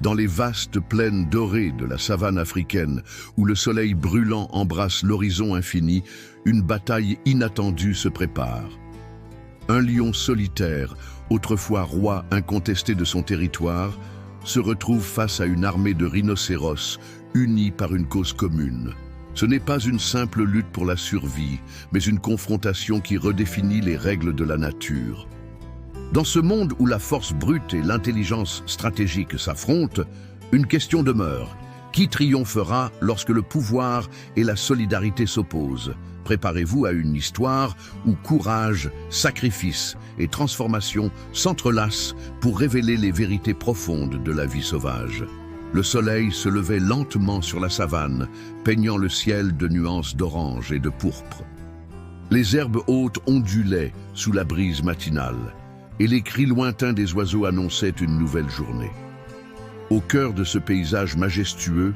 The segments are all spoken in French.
Dans les vastes plaines dorées de la savane africaine, où le soleil brûlant embrasse l'horizon infini, une bataille inattendue se prépare. Un lion solitaire, autrefois roi incontesté de son territoire, se retrouve face à une armée de rhinocéros unis par une cause commune. Ce n'est pas une simple lutte pour la survie, mais une confrontation qui redéfinit les règles de la nature. Dans ce monde où la force brute et l'intelligence stratégique s'affrontent, une question demeure. Qui triomphera lorsque le pouvoir et la solidarité s'opposent? Préparez-vous à une histoire où courage, sacrifice et transformation s'entrelacent pour révéler les vérités profondes de la vie sauvage. Le soleil se levait lentement sur la savane, peignant le ciel de nuances d'orange et de pourpre. Les herbes hautes ondulaient sous la brise matinale, et les cris lointains des oiseaux annonçaient une nouvelle journée. Au cœur de ce paysage majestueux,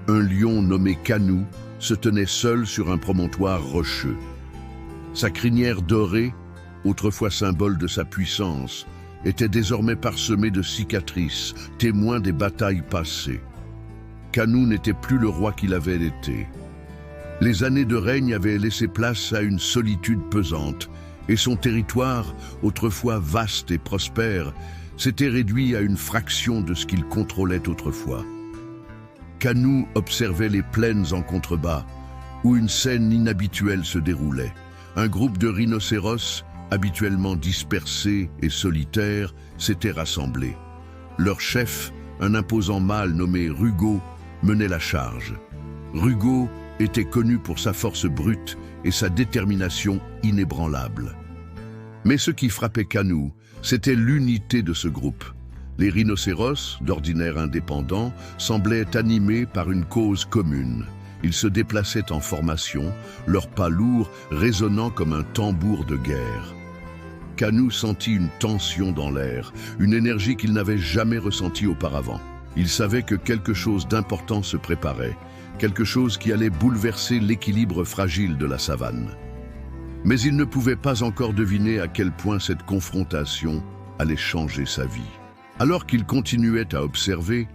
un lion nommé Kanou se tenait seul sur un promontoire rocheux. Sa crinière dorée, autrefois symbole de sa puissance, était désormais parsemée de cicatrices, témoins des batailles passées. Kanou n'était plus le roi qu'il avait été. Les années de règne avaient laissé place à une solitude pesante, et son territoire, autrefois vaste et prospère, s'était réduit à une fraction de ce qu'il contrôlait autrefois. Kanou observait les plaines en contrebas, où une scène inhabituelle se déroulait. Un groupe de rhinocéros, habituellement dispersés et solitaires, s'était rassemblé. Leur chef, un imposant mâle nommé Rugo, menait la charge. Rugo était connu pour sa force brute et sa détermination inébranlable. Mais ce qui frappait Kanou, c'était l'unité de ce groupe. Les rhinocéros, d'ordinaire indépendants, semblaient animés par une cause commune. Ils se déplaçaient en formation, leurs pas lourds résonnant comme un tambour de guerre. Kanou sentit une tension dans l'air, une énergie qu'il n'avait jamais ressentie auparavant. Il savait que quelque chose d'important se préparait, quelque chose qui allait bouleverser l'équilibre fragile de la savane. Mais il ne pouvait pas encore deviner à quel point cette confrontation allait changer sa vie. Alors qu'il continuait à observer,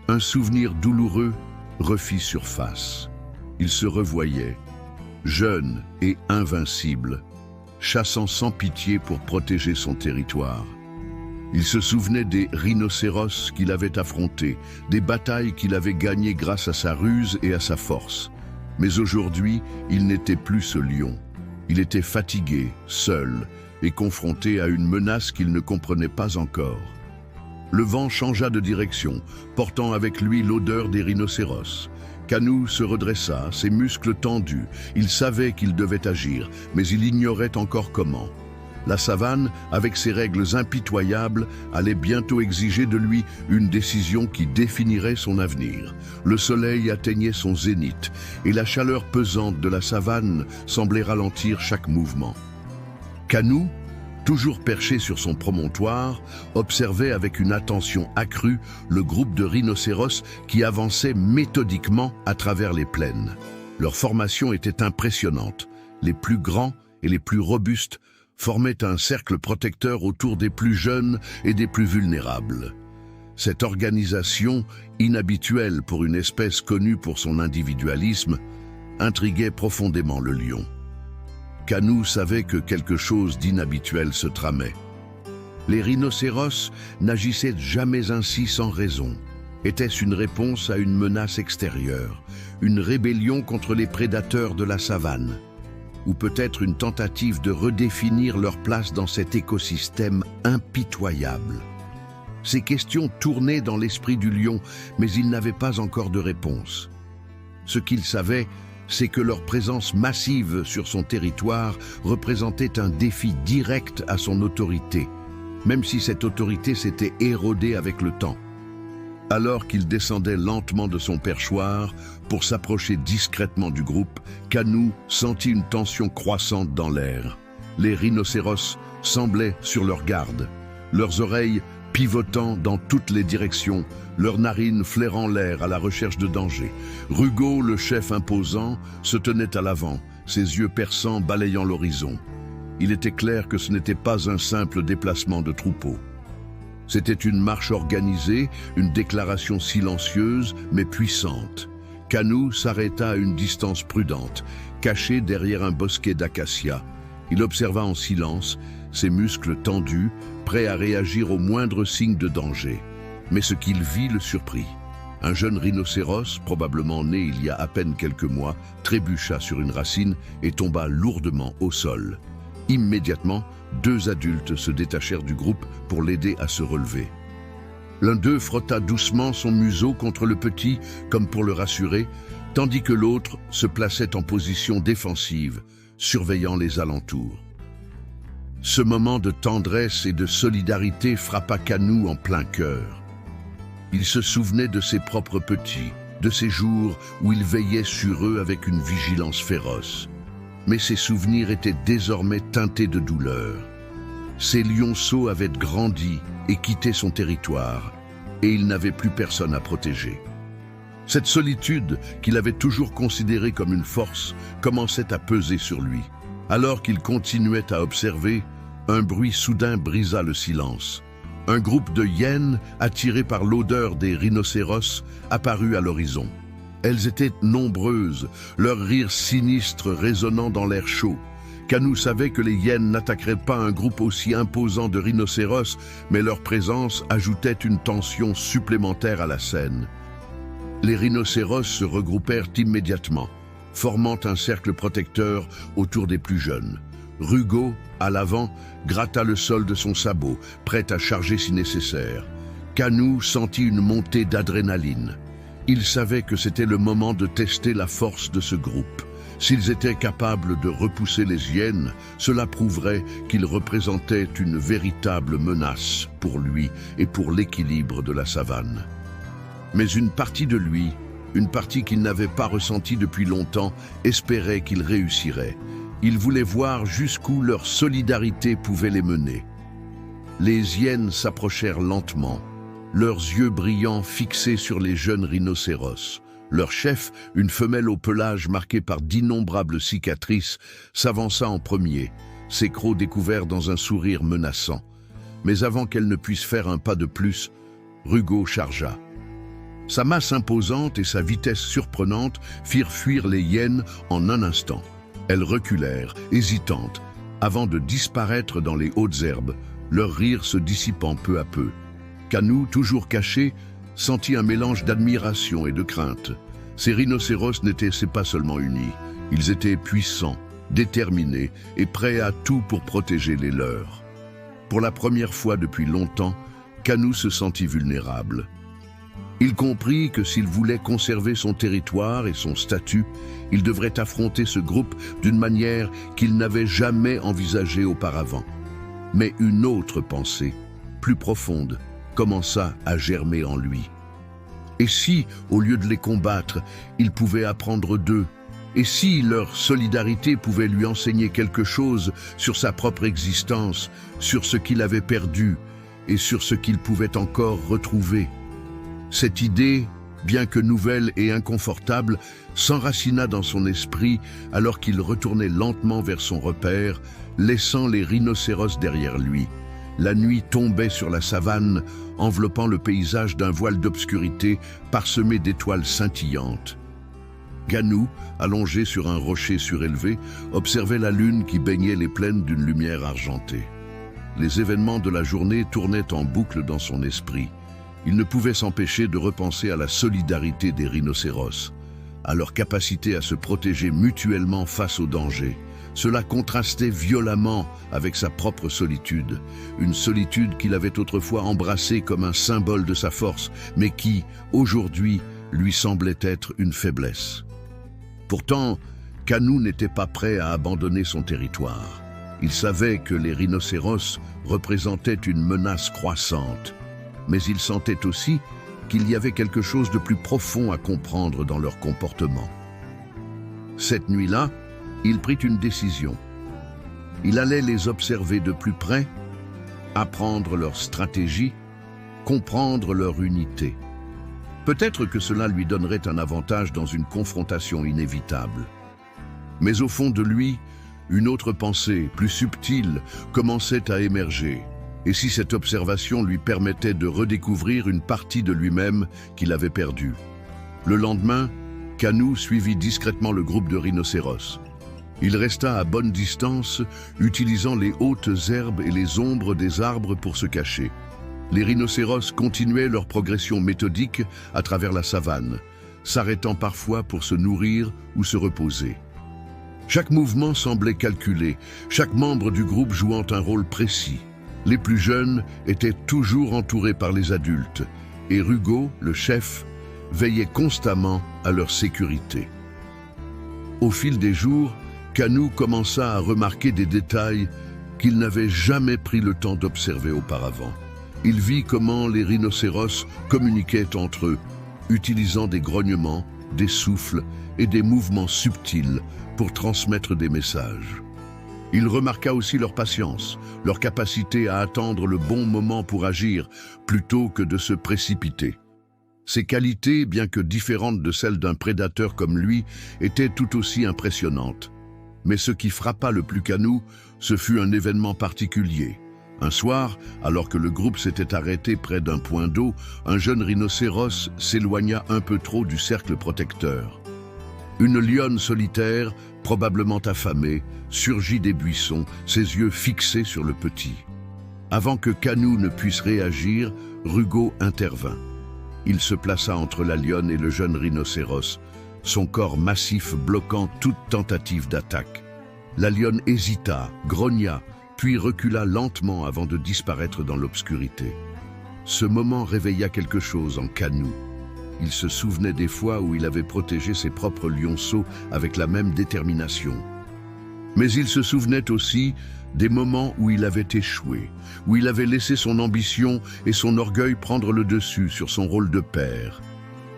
un souvenir douloureux refit surface. Il se revoyait, jeune et invincible, chassant sans pitié pour protéger son territoire. Il se souvenait des rhinocéros qu'il avait affrontés, des batailles qu'il avait gagnées grâce à sa ruse et à sa force. Mais aujourd'hui, il n'était plus ce lion. Il était fatigué, seul, et confronté à une menace qu'il ne comprenait pas encore. Le vent changea de direction, portant avec lui l'odeur des rhinocéros. Kanou se redressa, ses muscles tendus. Il savait qu'il devait agir, mais il ignorait encore comment. La savane, avec ses règles impitoyables, allait bientôt exiger de lui une décision qui définirait son avenir. Le soleil atteignait son zénith, et la chaleur pesante de la savane semblait ralentir chaque mouvement. Kanou, toujours perché sur son promontoire, observait avec une attention accrue le groupe de rhinocéros qui avançait méthodiquement à travers les plaines. Leur formation était impressionnante. Les plus grands et les plus robustes formaient un cercle protecteur autour des plus jeunes et des plus vulnérables. Cette organisation, inhabituelle pour une espèce connue pour son individualisme, intriguait profondément le lion. Kanou savait que quelque chose d'inhabituel se tramait. Les rhinocéros n'agissaient jamais ainsi sans raison. Était-ce une réponse à une menace extérieure, une rébellion contre les prédateurs de la savane, ou peut-être une tentative de redéfinir leur place dans cet écosystème impitoyable? Ces questions tournaient dans l'esprit du lion, mais il n'avait pas encore de réponse. Ce qu'il savait, c'est que leur présence massive sur son territoire représentait un défi direct à son autorité, même si cette autorité s'était érodée avec le temps. Alors qu'il descendait lentement de son perchoir pour s'approcher discrètement du groupe, Kanou sentit une tension croissante dans l'air. Les rhinocéros semblaient sur leur garde, leurs oreilles pivotant dans toutes les directions, leurs narines flairant l'air à la recherche de danger. Rugo, le chef imposant, se tenait à l'avant, ses yeux perçants balayant l'horizon. Il était clair que ce n'était pas un simple déplacement de troupeau. C'était une marche organisée, une déclaration silencieuse mais puissante. Kanu s'arrêta à une distance prudente, caché derrière un bosquet d'acacias. Il observa en silence, ses muscles tendus, prêts à réagir au moindre signe de danger. Mais ce qu'il vit le surprit. Un jeune rhinocéros, probablement né il y a à peine quelques mois, trébucha sur une racine et tomba lourdement au sol. Immédiatement, 2 adultes se détachèrent du groupe pour l'aider à se relever. L'un d'eux frotta doucement son museau contre le petit, comme pour le rassurer, tandis que l'autre se plaçait en position défensive, surveillant les alentours. Ce moment de tendresse et de solidarité frappa Kanu en plein cœur. Il se souvenait de ses propres petits, de ces jours où il veillait sur eux avec une vigilance féroce. Mais ces souvenirs étaient désormais teintés de douleur. Ses lionceaux avaient grandi et quitté son territoire, et il n'avait plus personne à protéger. Cette solitude, qu'il avait toujours considérée comme une force, commençait à peser sur lui. Alors qu'il continuait à observer, un bruit soudain brisa le silence. Un groupe de hyènes, attirées par l'odeur des rhinocéros, apparut à l'horizon. Elles étaient nombreuses, leur rire sinistre résonnant dans l'air chaud. Kanu savait que les hyènes n'attaqueraient pas un groupe aussi imposant de rhinocéros, mais leur présence ajoutait une tension supplémentaire à la scène. Les rhinocéros se regroupèrent immédiatement, formant un cercle protecteur autour des plus jeunes. Rugo, à l'avant, gratta le sol de son sabot, prêt à charger si nécessaire. Kanu sentit une montée d'adrénaline. Il savait que c'était le moment de tester la force de ce groupe. S'ils étaient capables de repousser les hyènes, cela prouverait qu'ils représentaient une véritable menace pour lui et pour l'équilibre de la savane. Mais une partie de lui, une partie qu'il n'avait pas ressentie depuis longtemps, espérait qu'il réussirait. Il voulait voir jusqu'où leur solidarité pouvait les mener. Les hyènes s'approchèrent lentement, leurs yeux brillants fixés sur les jeunes rhinocéros. Leur chef, une femelle au pelage marqué par d'innombrables cicatrices, s'avança en premier, ses crocs découverts dans un sourire menaçant. Mais avant qu'elle ne puisse faire un pas de plus, Rugo chargea. Sa masse imposante et sa vitesse surprenante firent fuir les hyènes en un instant. Elles reculèrent, hésitantes, avant de disparaître dans les hautes herbes, leur rire se dissipant peu à peu. Kanu, toujours caché, sentit un mélange d'admiration et de crainte. Ces rhinocéros n'étaient pas seulement unis, ils étaient puissants, déterminés et prêts à tout pour protéger les leurs. Pour la première fois depuis longtemps, Kanu se sentit vulnérable. Il comprit que s'il voulait conserver son territoire et son statut, il devrait affronter ce groupe d'une manière qu'il n'avait jamais envisagée auparavant. Mais une autre pensée, plus profonde, commença à germer en lui. Et si, au lieu de les combattre, il pouvait apprendre d'eux? Et si leur solidarité pouvait lui enseigner quelque chose sur sa propre existence, sur ce qu'il avait perdu et sur ce qu'il pouvait encore retrouver? Cette idée, bien que nouvelle et inconfortable, s'enracina dans son esprit alors qu'il retournait lentement vers son repère, laissant les rhinocéros derrière lui. La nuit tombait sur la savane, enveloppant le paysage d'un voile d'obscurité parsemé d'étoiles scintillantes. Kanu, allongé sur un rocher surélevé, observait la lune qui baignait les plaines d'une lumière argentée. Les événements de la journée tournaient en boucle dans son esprit. Il ne pouvait s'empêcher de repenser à la solidarité des rhinocéros, à leur capacité à se protéger mutuellement face aux dangers. Cela contrastait violemment avec sa propre solitude, une solitude qu'il avait autrefois embrassée comme un symbole de sa force, mais qui, aujourd'hui, lui semblait être une faiblesse. Pourtant, Kanu n'était pas prêt à abandonner son territoire. Il savait que les rhinocéros représentaient une menace croissante, mais il sentait aussi qu'il y avait quelque chose de plus profond à comprendre dans leur comportement. Cette nuit-là, il prit une décision. Il allait les observer de plus près, apprendre leur stratégie, comprendre leur unité. Peut-être que cela lui donnerait un avantage dans une confrontation inévitable. Mais au fond de lui, une autre pensée, plus subtile, commençait à émerger. Et si cette observation lui permettait de redécouvrir une partie de lui-même qu'il avait perdue? Le lendemain, Canu suivit discrètement le groupe de rhinocéros. Il resta à bonne distance, utilisant les hautes herbes et les ombres des arbres pour se cacher. Les rhinocéros continuaient leur progression méthodique à travers la savane, s'arrêtant parfois pour se nourrir ou se reposer. Chaque mouvement semblait calculé, chaque membre du groupe jouant un rôle précis. Les plus jeunes étaient toujours entourés par les adultes, et Rugo, le chef, veillait constamment à leur sécurité. Au fil des jours, Canu commença à remarquer des détails qu'il n'avait jamais pris le temps d'observer auparavant. Il vit comment les rhinocéros communiquaient entre eux, utilisant des grognements, des souffles et des mouvements subtils pour transmettre des messages. Il remarqua aussi leur patience, leur capacité à attendre le bon moment pour agir plutôt que de se précipiter. Ces qualités, bien que différentes de celles d'un prédateur comme lui, étaient tout aussi impressionnantes. Mais ce qui frappa le plus Canu, ce fut un événement particulier. Un soir, alors que le groupe s'était arrêté près d'un point d'eau, un jeune rhinocéros s'éloigna un peu trop du cercle protecteur. Une lionne solitaire, probablement affamée, surgit des buissons, ses yeux fixés sur le petit. Avant que Canu ne puisse réagir, Rugo intervint. Il se plaça entre la lionne et le jeune rhinocéros, son corps massif bloquant toute tentative d'attaque. La lionne hésita, grogna, puis recula lentement avant de disparaître dans l'obscurité. Ce moment réveilla quelque chose en Canu. Il se souvenait des fois où il avait protégé ses propres lionceaux avec la même détermination. Mais il se souvenait aussi des moments où il avait échoué, où il avait laissé son ambition et son orgueil prendre le dessus sur son rôle de père.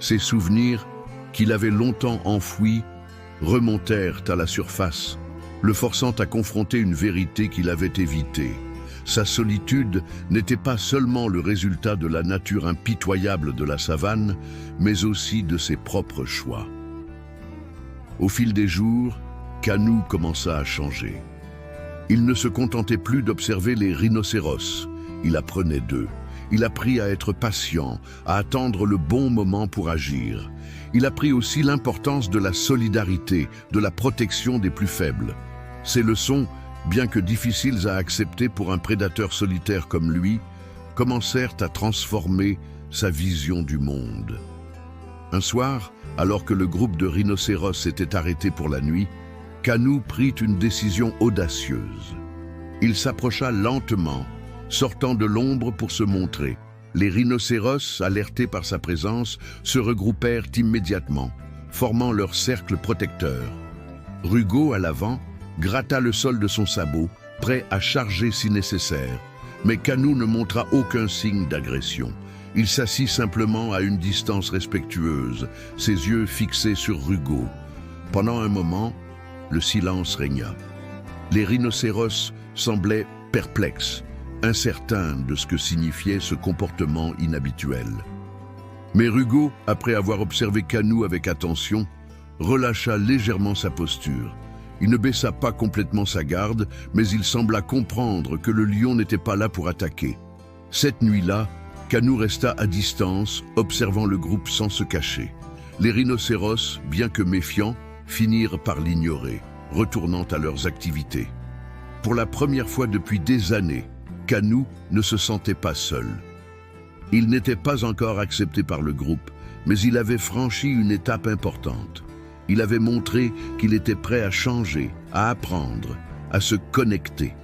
Ces souvenirs, qu'il avait longtemps enfouis, remontèrent à la surface, le forçant à confronter une vérité qu'il avait évitée. Sa solitude n'était pas seulement le résultat de la nature impitoyable de la savane, mais aussi de ses propres choix. Au fil des jours, Canu commença à changer. Il ne se contentait plus d'observer les rhinocéros, il apprenait d'eux. Il apprit à être patient, à attendre le bon moment pour agir. Il apprit aussi l'importance de la solidarité, de la protection des plus faibles. Ces leçons, bien que difficiles à accepter pour un prédateur solitaire comme lui, commencèrent à transformer sa vision du monde. Un soir, alors que le groupe de rhinocéros s'était arrêté pour la nuit, Canu prit une décision audacieuse. Il s'approcha lentement, sortant de l'ombre pour se montrer. Les rhinocéros, alertés par sa présence, se regroupèrent immédiatement, formant leur cercle protecteur. Rugo, à l'avant, gratta le sol de son sabot, prêt à charger si nécessaire. Mais Canu ne montra aucun signe d'agression. Il s'assit simplement à une distance respectueuse, ses yeux fixés sur Rugo. Pendant un moment, le silence régna. Les rhinocéros semblaient perplexes, incertains de ce que signifiait ce comportement inhabituel. Mais Rugo, après avoir observé Canu avec attention, relâcha légèrement sa posture. Il ne baissa pas complètement sa garde, mais il sembla comprendre que le lion n'était pas là pour attaquer. Cette nuit-là, Canu resta à distance, observant le groupe sans se cacher. Les rhinocéros, bien que méfiants, finirent par l'ignorer, retournant à leurs activités. Pour la première fois depuis des années, Canu ne se sentait pas seul. Il n'était pas encore accepté par le groupe, mais il avait franchi une étape importante. Il avait montré qu'il était prêt à changer, à apprendre, à se connecter.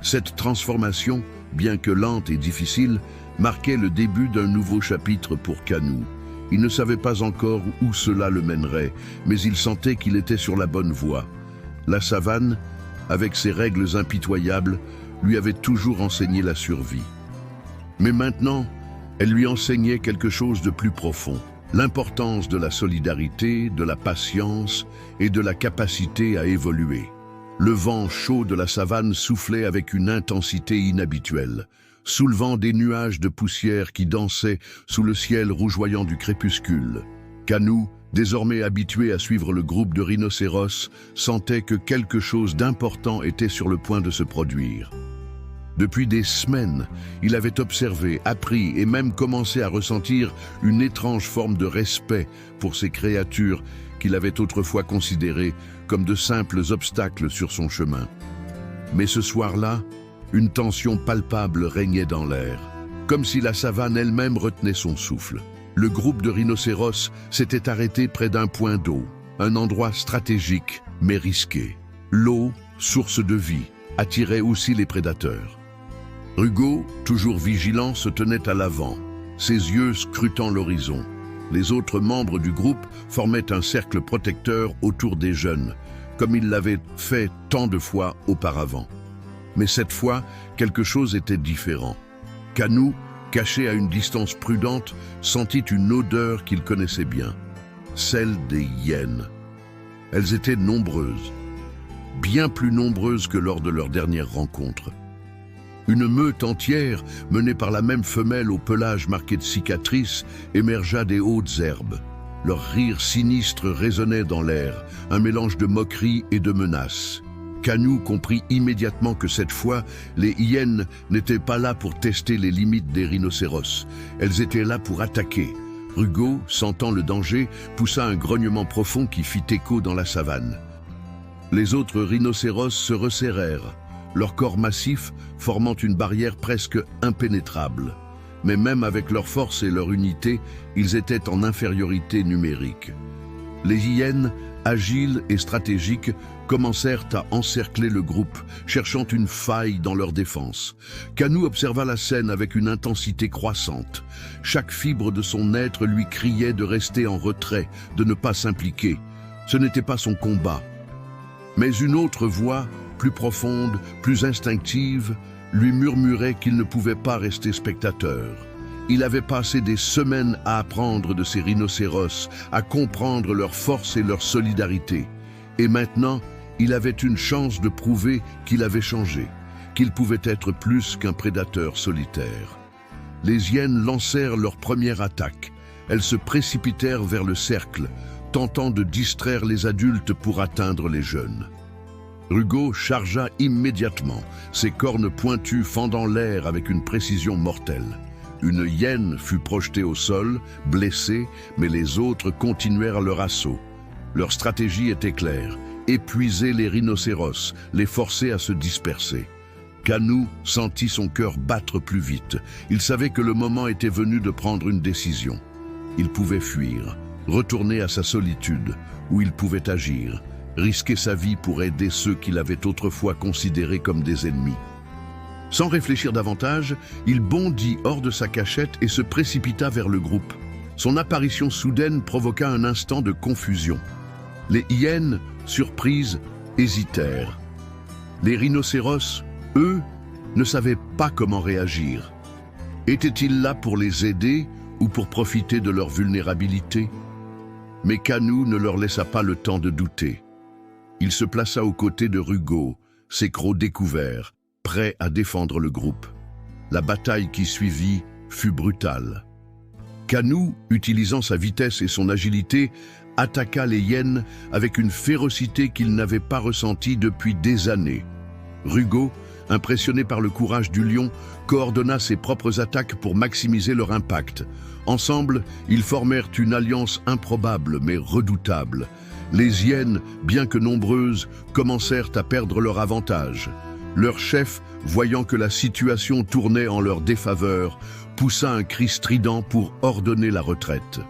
Cette transformation, bien que lente et difficile, marquait le début d'un nouveau chapitre pour Canu. Il ne savait pas encore où cela le mènerait, mais il sentait qu'il était sur la bonne voie. La savane, avec ses règles impitoyables, lui avait toujours enseigné la survie. Mais maintenant, elle lui enseignait quelque chose de plus profond. L'importance de la solidarité, de la patience et de la capacité à évoluer. Le vent chaud de la savane soufflait avec une intensité inhabituelle, soulevant des nuages de poussière qui dansaient sous le ciel rougeoyant du crépuscule. Canu, désormais habitué à suivre le groupe de rhinocéros, sentait que quelque chose d'important était sur le point de se produire. Depuis des semaines, il avait observé, appris et même commencé à ressentir une étrange forme de respect pour ces créatures qu'il avait autrefois considérées comme de simples obstacles sur son chemin. Mais ce soir-là, une tension palpable régnait dans l'air, comme si la savane elle-même retenait son souffle. Le groupe de rhinocéros s'était arrêté près d'un point d'eau, un endroit stratégique mais risqué. L'eau, source de vie, attirait aussi les prédateurs. Rugo, toujours vigilant, se tenait à l'avant, ses yeux scrutant l'horizon. Les autres membres du groupe formaient un cercle protecteur autour des jeunes, comme ils l'avaient fait tant de fois auparavant. Mais cette fois, quelque chose était différent. Kanou, caché à une distance prudente, sentit une odeur qu'il connaissait bien, celle des hyènes. Elles étaient nombreuses, bien plus nombreuses que lors de leur dernière rencontre. Une meute entière, menée par la même femelle au pelage marqué de cicatrices, émergea des hautes herbes. Leur rire sinistre résonnait dans l'air, un mélange de moquerie et de menace. Kanou comprit immédiatement que cette fois, les hyènes n'étaient pas là pour tester les limites des rhinocéros. Elles étaient là pour attaquer. Rugo, sentant le danger, poussa un grognement profond qui fit écho dans la savane. Les autres rhinocéros se resserrèrent, leur corps massif formant une barrière presque impénétrable. Mais même avec leur force et leur unité, ils étaient en infériorité numérique. Les hyènes, agiles et stratégiques, commencèrent à encercler le groupe, cherchant une faille dans leur défense. Kanou observa la scène avec une intensité croissante. Chaque fibre de son être lui criait de rester en retrait, de ne pas s'impliquer. Ce n'était pas son combat. Mais une autre voix, plus profonde, plus instinctive, lui murmurait qu'il ne pouvait pas rester spectateur. Il avait passé des semaines à apprendre de ces rhinocéros, à comprendre leur force et leur solidarité. Et maintenant, il avait une chance de prouver qu'il avait changé, qu'il pouvait être plus qu'un prédateur solitaire. Les hyènes lancèrent leur première attaque. Elles se précipitèrent vers le cercle, tentant de distraire les adultes pour atteindre les jeunes. Rugo chargea immédiatement, ses cornes pointues fendant l'air avec une précision mortelle. Une hyène fut projetée au sol, blessée, mais les autres continuèrent leur assaut. Leur stratégie était claire, épuiser les rhinocéros, les forcer à se disperser. Kanou sentit son cœur battre plus vite. Il savait que le moment était venu de prendre une décision. Il pouvait fuir, retourner à sa solitude, où il pouvait agir, risquer sa vie pour aider ceux qu'il avait autrefois considérés comme des ennemis. Sans réfléchir davantage, il bondit hors de sa cachette et se précipita vers le groupe. Son apparition soudaine provoqua un instant de confusion. Les hyènes, surprises, hésitèrent. Les rhinocéros, eux, ne savaient pas comment réagir. Étaient-ils là pour les aider ou pour profiter de leur vulnérabilité? Mais Kanou ne leur laissa pas le temps de douter. Il se plaça aux côtés de Rugo, ses crocs découverts, prêt à défendre le groupe. La bataille qui suivit fut brutale. Kanou, utilisant sa vitesse et son agilité, attaqua les hyènes avec une férocité qu'il n'avait pas ressentie depuis des années. Rugo, impressionné par le courage du lion, coordonna ses propres attaques pour maximiser leur impact. Ensemble, ils formèrent une alliance improbable mais redoutable. Les hyènes, bien que nombreuses, commencèrent à perdre leur avantage. Leur chef, voyant que la situation tournait en leur défaveur, poussa un cri strident pour ordonner la retraite.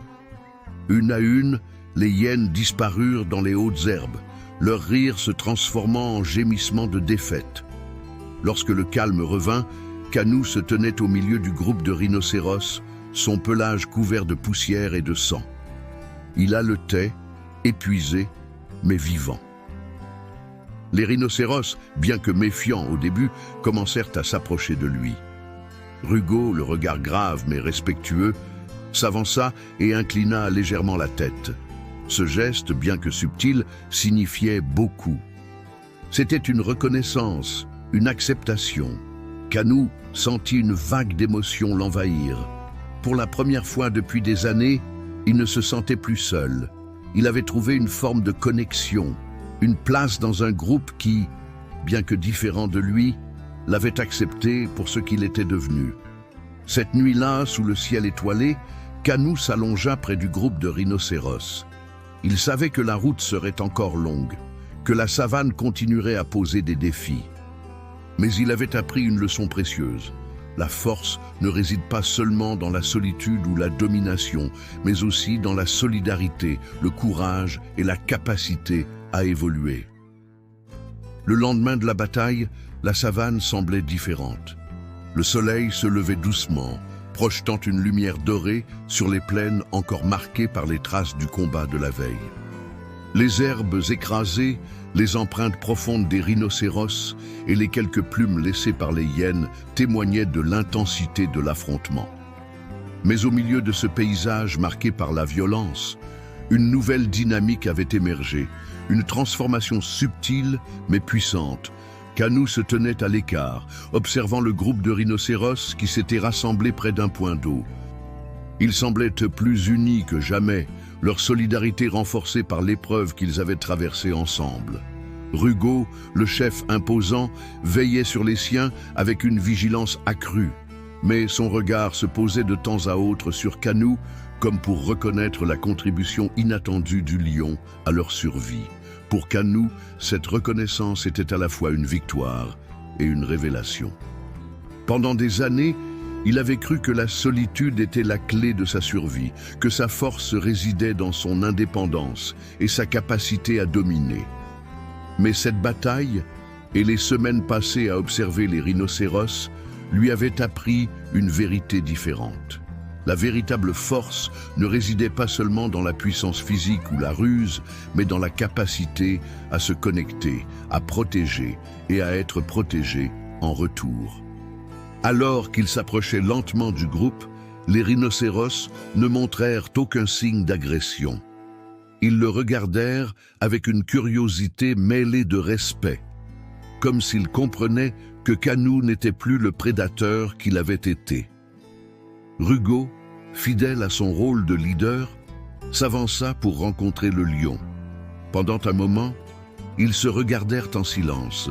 Une à une, les hyènes disparurent dans les hautes herbes, leur rire se transformant en gémissement de défaite. Lorsque le calme revint, Kanou se tenait au milieu du groupe de rhinocéros, son pelage couvert de poussière et de sang. Il haletait, épuisé, mais vivant. Les rhinocéros, bien que méfiants au début, commencèrent à s'approcher de lui. Rugo, le regard grave mais respectueux, s'avança et inclina légèrement la tête. Ce geste, bien que subtil, signifiait beaucoup. C'était une reconnaissance, une acceptation. Kanou sentit une vague d'émotion l'envahir. Pour la première fois depuis des années, il ne se sentait plus seul. Il avait trouvé une forme de connexion, une place dans un groupe qui, bien que différent de lui, l'avait accepté pour ce qu'il était devenu. Cette nuit-là, sous le ciel étoilé, Kanou s'allongea près du groupe de rhinocéros. Il savait que la route serait encore longue, que la savane continuerait à poser des défis. Mais il avait appris une leçon précieuse. La force ne réside pas seulement dans la solitude ou la domination, mais aussi dans la solidarité, le courage et la capacité à évoluer. Le lendemain de la bataille, la savane semblait différente. Le soleil se levait doucement, projetant une lumière dorée sur les plaines encore marquées par les traces du combat de la veille. Les herbes écrasées, les empreintes profondes des rhinocéros et les quelques plumes laissées par les hyènes témoignaient de l'intensité de l'affrontement. Mais au milieu de ce paysage marqué par la violence, une nouvelle dynamique avait émergé, une transformation subtile mais puissante. Kanou se tenait à l'écart, observant le groupe de rhinocéros qui s'était rassemblé près d'un point d'eau. Ils semblaient plus unis que jamais, leur solidarité renforcée par l'épreuve qu'ils avaient traversée ensemble. Rugo, le chef imposant, veillait sur les siens avec une vigilance accrue, mais son regard se posait de temps à autre sur Kanou, comme pour reconnaître la contribution inattendue du lion à leur survie. Pour Kanou, cette reconnaissance était à la fois une victoire et une révélation. Pendant des années, il avait cru que la solitude était la clé de sa survie, que sa force résidait dans son indépendance et sa capacité à dominer. Mais cette bataille et les semaines passées à observer les rhinocéros lui avaient appris une vérité différente. La véritable force ne résidait pas seulement dans la puissance physique ou la ruse, mais dans la capacité à se connecter, à protéger et à être protégé en retour. Alors qu'ils s'approchaient lentement du groupe, les rhinocéros ne montrèrent aucun signe d'agression. Ils le regardèrent avec une curiosité mêlée de respect, comme s'ils comprenaient que Kanou n'était plus le prédateur qu'il avait été. Rugo, fidèle à son rôle de leader, s'avança pour rencontrer le lion. Pendant un moment, ils se regardèrent en silence,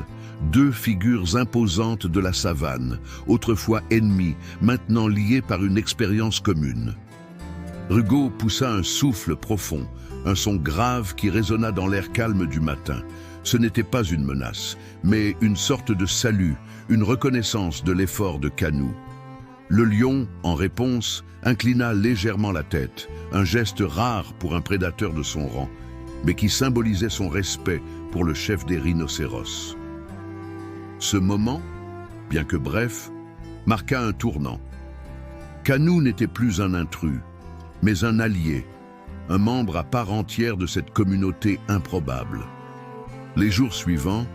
deux figures imposantes de la savane, autrefois ennemies, maintenant liées par une expérience commune. Rugo poussa un souffle profond, un son grave qui résonna dans l'air calme du matin. Ce n'était pas une menace, mais une sorte de salut, une reconnaissance de l'effort de Kanou. Le lion, en réponse, inclina légèrement la tête, un geste rare pour un prédateur de son rang, mais qui symbolisait son respect pour le chef des rhinocéros. Ce moment, bien que bref, marqua un tournant. Kanou n'était plus un intrus, mais un allié, un membre à part entière de cette communauté improbable. Les jours suivants,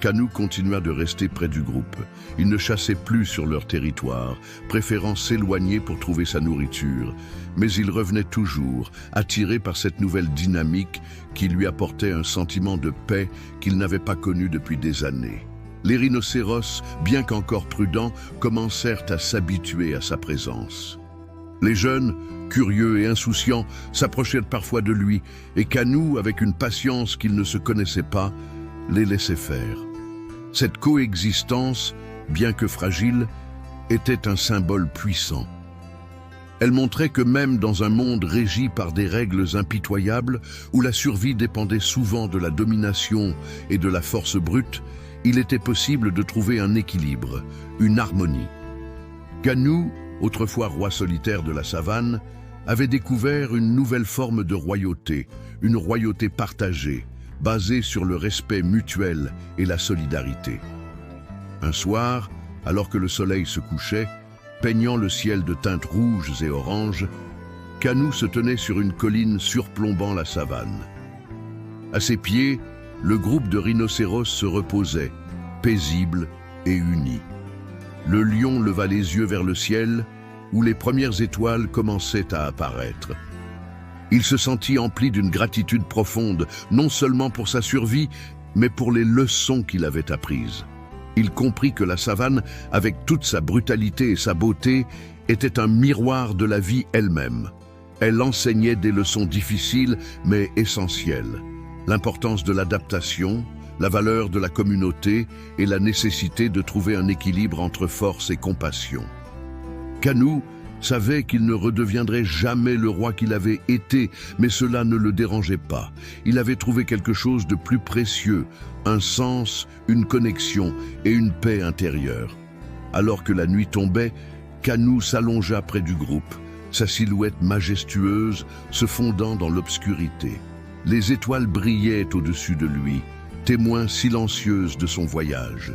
Kanou continua de rester près du groupe. Il ne chassait plus sur leur territoire, préférant s'éloigner pour trouver sa nourriture. Mais il revenait toujours, attiré par cette nouvelle dynamique qui lui apportait un sentiment de paix qu'il n'avait pas connu depuis des années. Les rhinocéros, bien qu'encore prudents, commencèrent à s'habituer à sa présence. Les jeunes, curieux et insouciants, s'approchaient parfois de lui, et Kanou, avec une patience qu'ils ne se connaissaient pas, les laissait faire. Cette coexistence, bien que fragile, était un symbole puissant. Elle montrait que même dans un monde régi par des règles impitoyables, où la survie dépendait souvent de la domination et de la force brute, il était possible de trouver un équilibre, une harmonie. Kanou, autrefois roi solitaire de la savane, avait découvert une nouvelle forme de royauté, une royauté partagée, basée sur le respect mutuel et la solidarité. Un soir, alors que le soleil se couchait, peignant le ciel de teintes rouges et oranges, Kanou se tenait sur une colline surplombant la savane. À ses pieds, le groupe de rhinocéros se reposait, paisible et uni. Le lion leva les yeux vers le ciel, où les premières étoiles commençaient à apparaître. Il se sentit empli d'une gratitude profonde, non seulement pour sa survie, mais pour les leçons qu'il avait apprises. Il comprit que la savane, avec toute sa brutalité et sa beauté, était un miroir de la vie elle-même. Elle enseignait des leçons difficiles mais essentielles. L'importance de l'adaptation, la valeur de la communauté et la nécessité de trouver un équilibre entre force et compassion. Canut savait qu'il ne redeviendrait jamais le roi qu'il avait été, mais cela ne le dérangeait pas. Il avait trouvé quelque chose de plus précieux, un sens, une connexion et une paix intérieure. Alors que la nuit tombait, Canut s'allongea près du groupe, sa silhouette majestueuse se fondant dans l'obscurité. Les étoiles brillaient au-dessus de lui, témoins silencieuses de son voyage.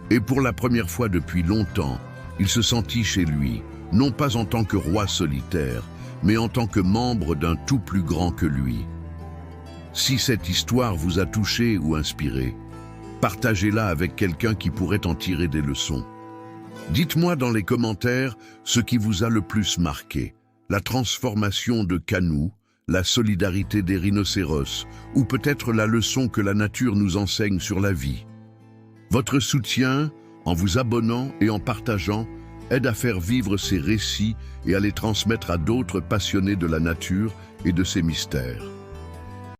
Et pour la première fois depuis longtemps, il se sentit chez lui, non pas en tant que roi solitaire, mais en tant que membre d'un tout plus grand que lui. Si cette histoire vous a touché ou inspiré, partagez-la avec quelqu'un qui pourrait en tirer des leçons. Dites-moi dans les commentaires ce qui vous a le plus marqué, la transformation de Canut, la solidarité des rhinocéros, ou peut-être la leçon que la nature nous enseigne sur la vie. Votre soutien, en vous abonnant et en partageant, aide à faire vivre ces récits et à les transmettre à d'autres passionnés de la nature et de ses mystères.